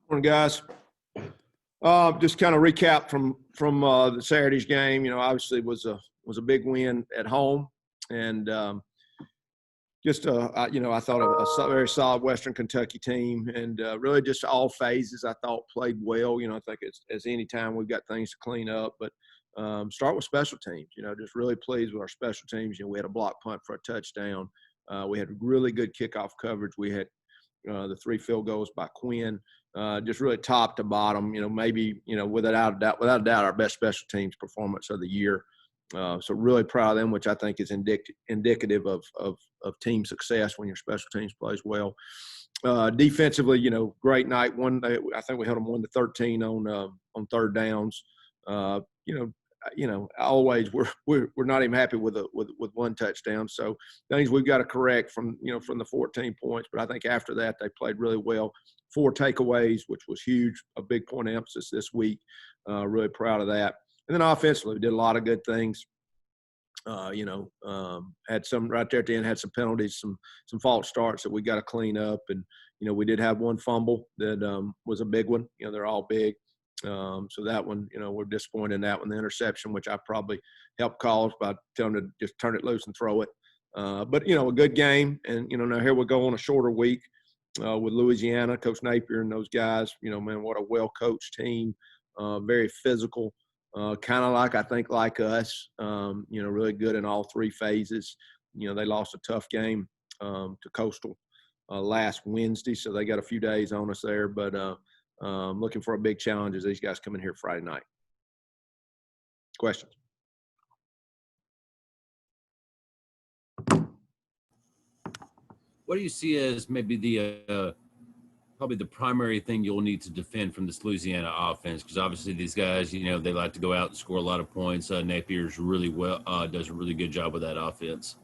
Morning, guys. Just kind of recap from the Saturday's game. Obviously it was a big win at home, and I thought a very solid Western Kentucky team, and really just all phases I thought played well. I think as any time we've got things to clean up, but start with special teams. Just really pleased with our special teams. We had a block punt for a touchdown. We had really good kickoff coverage. We had the 3 field goals by Quinn. Just really top to bottom, maybe, without a doubt, our best special teams performance of the year. So really proud of them, which I think is indicative of team success when your special teams plays well. Defensively, great night. I think we held them 1-13 on third downs. Always we're not even happy with one touchdown. So things we've got to correct from the 14 points. But I think after that they played really well. 4 takeaways, which was huge, a big point of emphasis this week. Really proud of that. And then offensively, we did a lot of good things. Had some right there at the end, had some penalties, some false starts that we got to clean up. And, we did have one fumble that was a big one. They're all big. So that one, we're disappointed in that one. The interception, which I probably helped cause by telling them to just turn it loose and throw it. But, a good game. And, now here we go on a shorter week with Louisiana, Coach Napier and those guys. Man, what a well-coached team, very physical. Kind of like us, really good in all 3 phases. They lost a tough game to Coastal last Wednesday, so they got a few days on us there. But looking for a big challenge as these guys come in here Friday night. Questions? What do you see as maybe the probably the primary thing you'll need to defend from this Louisiana offense? Because obviously these guys, they like to go out and score a lot of points. Napier's really does a really good job with that offense.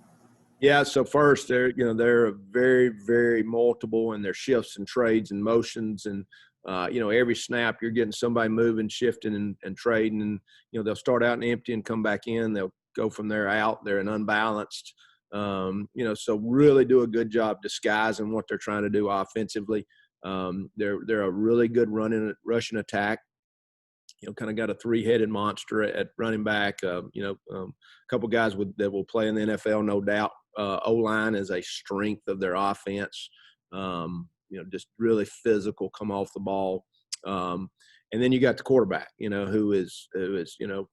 Yeah. So first, they're very, very multiple in their shifts and trades and motions, and every snap you're getting somebody moving, shifting, and trading, and they'll start out and empty and come back in. They'll go from there out. They're an unbalanced. So really do a good job disguising what they're trying to do offensively. They're a really good rushing attack. Kind of got a 3-headed monster at running back. A couple guys that will play in the NFL, no doubt. O-line is a strength of their offense. Just really physical, come off the ball. And then you got the quarterback, who is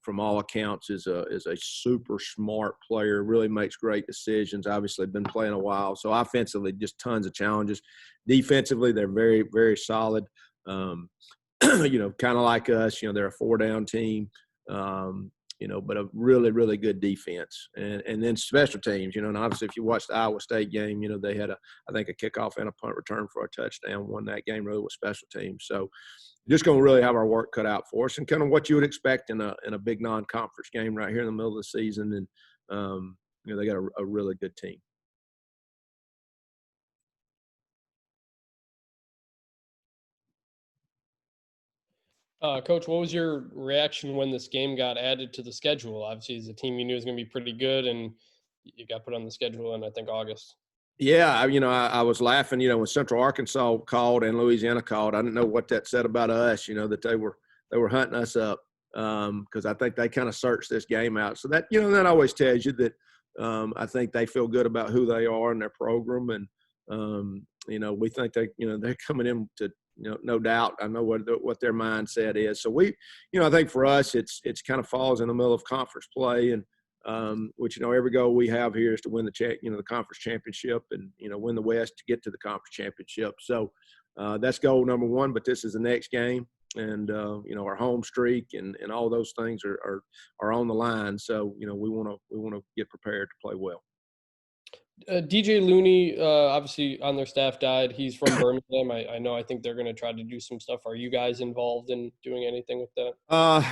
from all accounts is a super smart player, really makes great decisions. Obviously been playing a while. So offensively, just tons of challenges. Defensively, they're very, very solid. Kind of like us, they're a 4-down team, but a really, really good defense. And then special teams, and obviously if you watch the Iowa State game, they had I think a kickoff and a punt return for a touchdown, won that game really with special teams. So just going to really have our work cut out for us, and kind of what you would expect in a big non-conference game right here in the middle of the season. And, they got a really good team. Coach, what was your reaction when this game got added to the schedule? Obviously, as a team you knew was going to be pretty good, and you got put on the schedule in, I think, August. Yeah, I was laughing, when Central Arkansas called and Louisiana called. I didn't know what that said about us, that they were hunting us up, because I think they kind of searched this game out. So that, that always tells you that I think they feel good about who they are and their program. And, we think they're coming in to, no doubt. I know what their mindset is. So I think for us, it's kind of falls in the middle of conference play, and which every goal we have here is to win the conference championship and win the West to get to the conference championship. So that's goal number 1. But this is the next game, and our home streak and all those things are on the line. So we want to get prepared to play well. DJ Looney, obviously on their staff, died. He's from Birmingham. I think they're going to try to do some stuff. Are you guys involved in doing anything with that?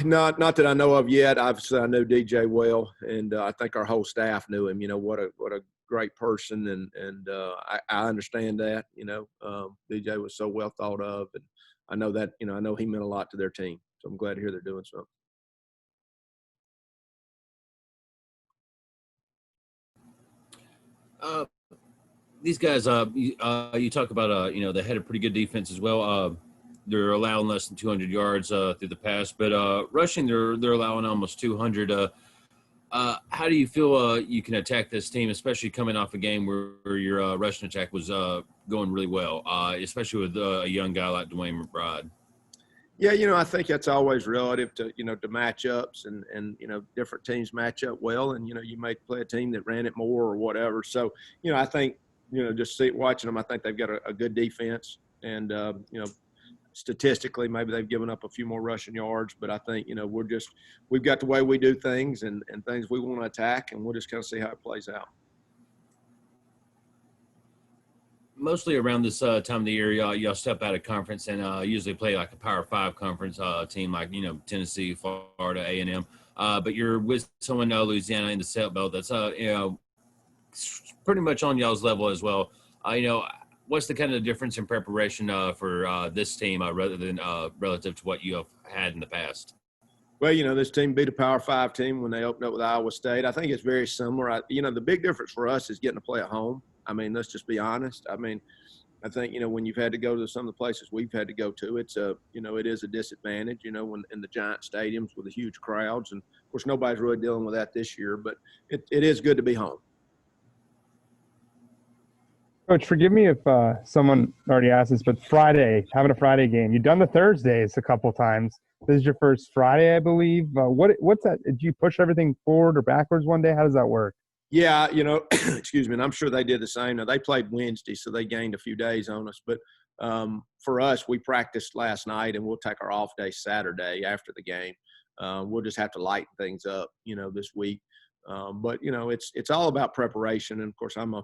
Not that I know of yet. Obviously, I know DJ well, and I think our whole staff knew him. What a great person, and I understand that. DJ was so well thought of, and I know that. I know he meant a lot to their team. So I'm glad to hear they're doing something. these guys, you talk about, they had a pretty good defense as well. They're allowing less than 200 yards through the pass, but rushing, they're allowing almost 200. How do you feel you can attack this team, especially coming off a game where your rushing attack was going really well, especially with a young guy like Dwayne Mcbride? Yeah, I think that's always relative to, to matchups and, different teams match up well. And, you may play a team that ran it more or whatever. So, I think, just watching them, I think they've got a good defense. And, statistically, maybe they've given up a few more rushing yards. But I think, we've got the way we do things and things we want to attack. And we'll just kind of see how it plays out. Mostly around this time of the year, y'all step out of conference and usually play like a Power 5 conference team like, Tennessee, Florida, A&M. But you're with someone Louisiana in the South Belt that's, pretty much on y'all's level as well. What's the kind of difference in preparation for this team rather than relative to what you have had in the past? Well, this team beat a Power 5 team when they opened up with Iowa State. I think it's very similar. The big difference for us is getting to play at home. I mean, let's just be honest. I mean, I think, when you've had to go to some of the places we've had to go to, it is a disadvantage, when in the giant stadiums with the huge crowds. And, of course, nobody's really dealing with that this year, but it is good to be home. Coach, forgive me if someone already asked this, but having a Friday game. You've done the Thursdays a couple times. This is your first Friday, I believe. What's that? Did you push everything forward or backwards one day? How does that work? Yeah, excuse me, and I'm sure they did the same. Now, they played Wednesday, so they gained a few days on us. But for us, we practiced last night, and we'll take our off day Saturday after the game. We'll just have to lighten things up, this week. But, it's all about preparation. And, of course, I'm a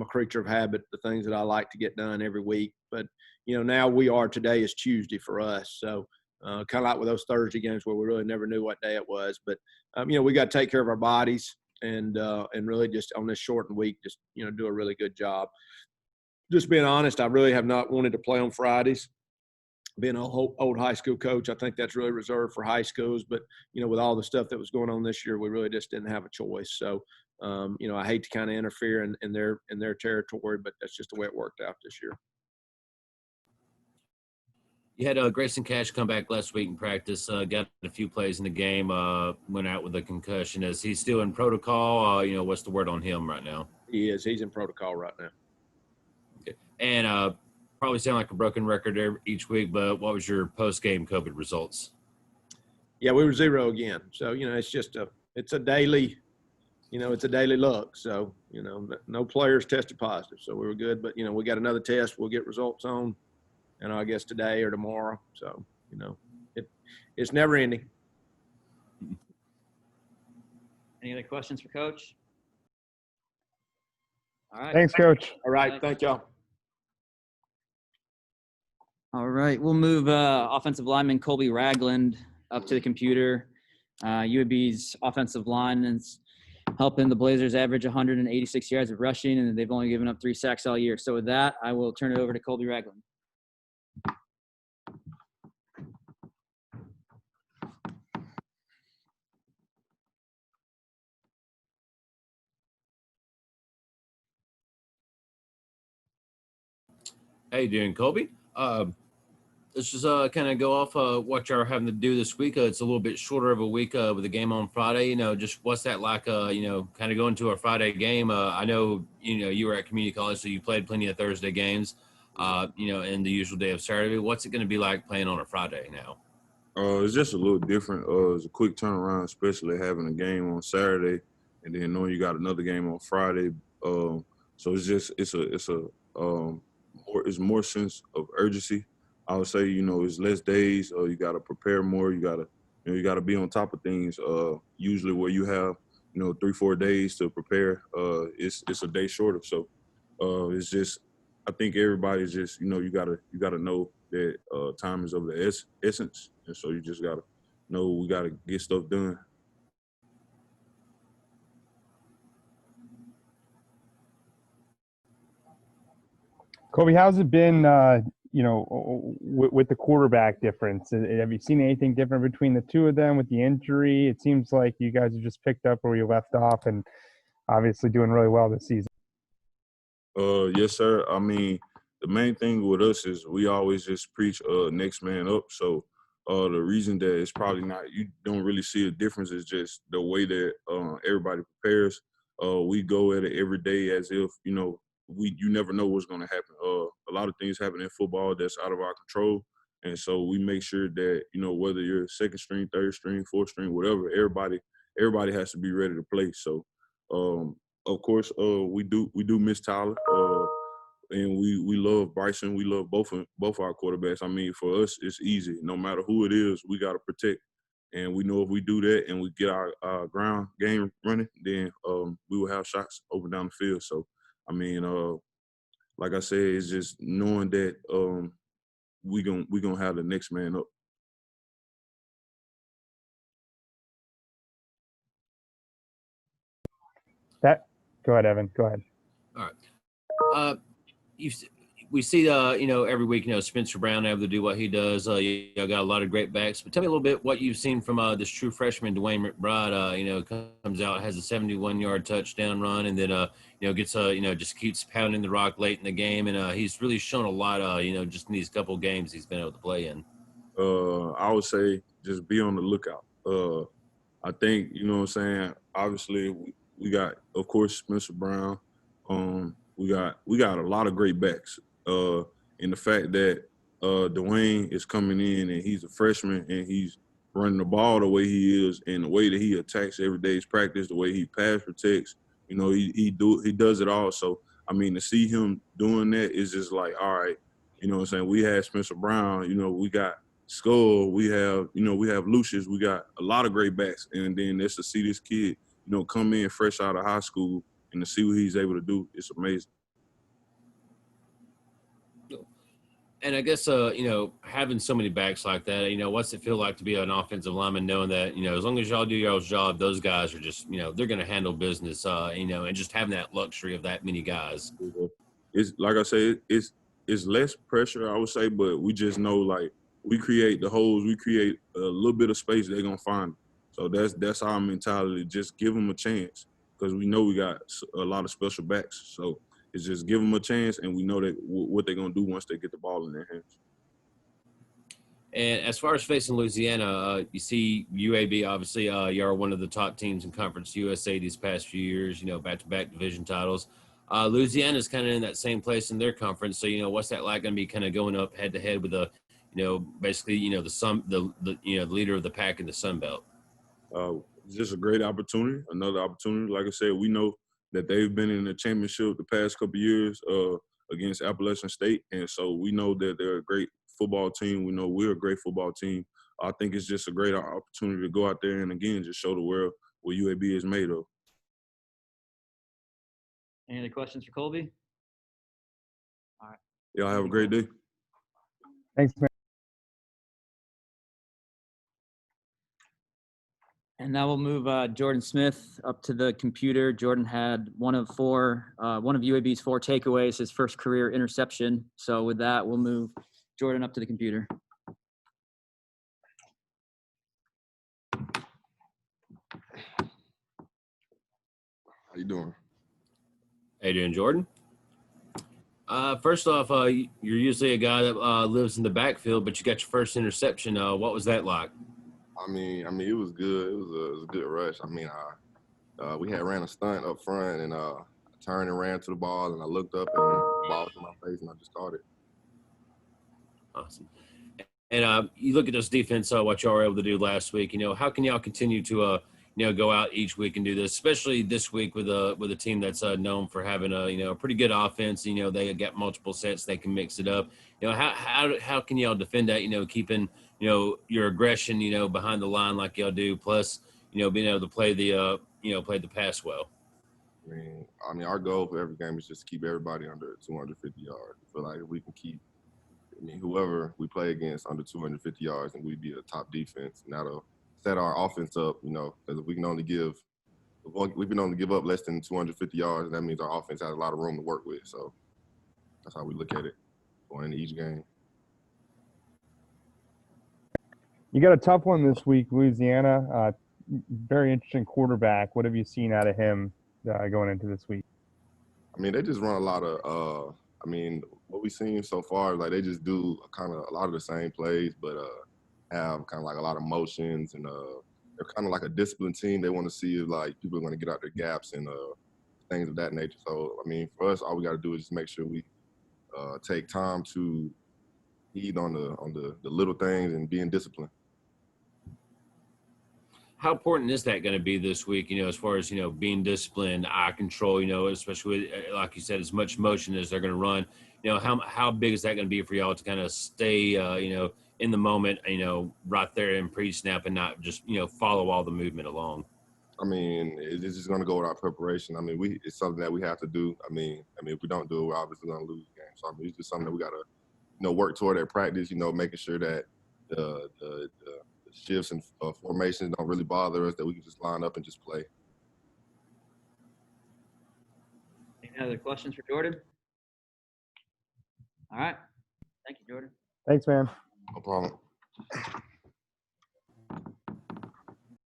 creature of habit, the things that I like to get done every week. But, now today is Tuesday for us. So kind of like with those Thursday games where we really never knew what day it was. But, we got to take care of our bodies. And really just on this shortened week, just, do a really good job. Just being honest, I really have not wanted to play on Fridays. Being an old high school coach, I think that's really reserved for high schools. But, with all the stuff that was going on this year, we really just didn't have a choice. So, I hate to kind of interfere in their territory, but that's just the way it worked out this year. You had Grayson Cash come back last week in practice, got a few plays in the game, went out with a concussion. Is he still in protocol? What's the word on him right now? He is. He's in protocol right now. Okay. And probably sound like a broken record each week, but what was your post-game COVID results? Yeah, we were 0 again. So, it's just it's a daily look. So, no players tested positive. So we were good. But, we got another test we'll get results on. And I guess today or tomorrow. So, it's never ending. Any other questions for Coach? All right. Thanks, Coach. All right. Thank y'all. All right. We'll move offensive lineman Colby Ragland up to the computer. UAB's offensive line is helping the Blazers average 186 yards of rushing, and they've only given up 3 sacks all year. So with that, I will turn it over to Colby Ragland. How you doing, Colby? Let's just kind of go off what y'all are having to do this week. It's a little bit shorter of a week with the game on Friday. Just what's that like, kind of going to a Friday game? I know, you were at community college, so you played plenty of Thursday games, and the usual day of Saturday. What's it going to be like playing on a Friday now? It's just a little different. It's a quick turnaround, especially having a game on Saturday and then knowing you got another game on Friday. So it's more sense of urgency. I would say, it's less days. You got to prepare more. You got to be on top of things. Usually where you have, 3-4 days to prepare, it's a day shorter. So it's just, I think everybody's just, you got to know that time is of the essence. And so you just got to know we got to get stuff done. Colby, how's it been, with the quarterback difference? Have you seen anything different between the two of them with the injury? It seems like you guys have just picked up where you left off and obviously doing really well this season. Yes, sir. I mean, the main thing with us is we always just preach next man up. So the reason that it's probably not you don't really see a difference is just the way that everybody prepares. We go at it every day as if you never know what's going to happen. A lot of things happen in football that's out of our control, and so we make sure that whether you're second string, third string, fourth string, whatever, everybody has to be ready to play. So. Of course, we do miss Tyler, and we love Bryson. We love both our quarterbacks. I mean, for us, it's easy. No matter who it is, we got to protect. And we know if we do that and we get our ground game running, then we will have shots open down the field. So, I mean, like I said, it's just knowing that we gonna have the next man up. Go ahead, Evan. Go ahead. All right. We see, every week, Spencer Brown able to do what he does. You got a lot of great backs. But tell me a little bit what you've seen from this true freshman, Dwayne Mcbride. Comes out, has a 71-yard touchdown run, and then, gets, just keeps pounding the rock late in the game. And he's really shown a lot, just in these couple games he's been able to play in. I would say just be on the lookout. I think, you know what I'm saying, obviously we got, of course, Spencer Brown. We got a lot of great backs. In the fact that Dwayne is coming in and he's a freshman and he's running the ball the way he is and the way that he attacks every day's practice, the way he pass protects, he does it all. So, I mean, to see him doing that is just like, all right, you know what I'm saying? We had Spencer Brown, we got Skull, we have Lucius, we got a lot of great backs. And then just to see this kid, come in fresh out of high school and to see what he's able to do, it's amazing. And I guess, having so many backs like that, what's it feel like to be an offensive lineman knowing that, as long as y'all do your job, those guys are just, they're going to handle business, and just having that luxury of that many guys. It's like I say, it's less pressure, I would say, but we just know, like, we create the holes, we create a little bit of space, they're going to find it. So that's our mentality. Just give them a chance because we know we got a lot of special backs. So it's just give them a chance, and we know that what they're going to do once they get the ball in their hands. And as far as facing Louisiana, you see UAB, obviously, you are one of the top teams in Conference USA these past few years, back-to-back division titles. Louisiana's kind of in that same place in their conference. So, what's that like going to be kind of going up head-to-head with basically, the leader of the pack in the Sun Belt? It's just a great opportunity, another opportunity. Like I said, we know that they've been in the championship the past couple of years against Appalachian State, and so we know that they're a great football team. We know we're a great football team. I think it's just a great opportunity to go out there and, again, just show the world what UAB is made of. Any other questions for Colby? All right. Y'all have a great day. Thanks, man. And now we'll move Jordan Smith up to the computer. Jordan had one of UAB's 4 takeaways, his first career interception. So with that, we'll move Jordan up to the computer. How you doing? How you doing, Jordan? First off, you're usually a guy that lives in the backfield, but you got your first interception. What was that like? I mean, it was good. It was a good rush. I mean, we had ran a stunt up front, and I turned and ran to the ball, and I looked up, and the ball was in my face, and I just caught it. Awesome. And you look at this defense, what y'all were able to do last week. How can y'all continue to go out each week and do this, especially this week with a team that's known for having a pretty good offense. They got multiple sets, they can mix it up. How can y'all defend that? Keeping your aggression behind the line like y'all do, plus being able to play the pass well. I mean, our goal for every game is just to keep everybody under 250 yards. I feel like if we can keep, whoever we play against under 250 yards, and we'd be a top defense, and that'll set our offense up, because if we've been only give up less than 250 yards, that means our offense has a lot of room to work with. So that's how we look at it going into each game. You got a tough one this week, Louisiana. Very interesting quarterback. What have you seen out of him going into this week? I mean, they just run a lot of. I mean, what we've seen so far, like they just do kind of a lot of the same plays, but have kind of like a lot of motions, and they're kind of like a disciplined team. They want to see if like people are going to get out their gaps and things of that nature. So, I mean, for us, all we got to do is just make sure we take time to heed on the little things and being disciplined. How important is that going to be this week, as far as, being disciplined, eye control, especially with, like you said, as much motion as they're going to run, how big is that going to be for y'all to kind of stay, in the moment, right there in pre-snap and not just, follow all the movement along? I mean, it's just going to go with our preparation. I mean, it's something that we have to do. I mean, if we don't do it, we're obviously going to lose the game. So, I mean, it's just something that we got to, work toward at practice, making sure that the shifts and formations don't really bother us, that we can just line up and just play. Any other questions for Jordan? All right. Thank you, Jordan. Thanks, man. No problem.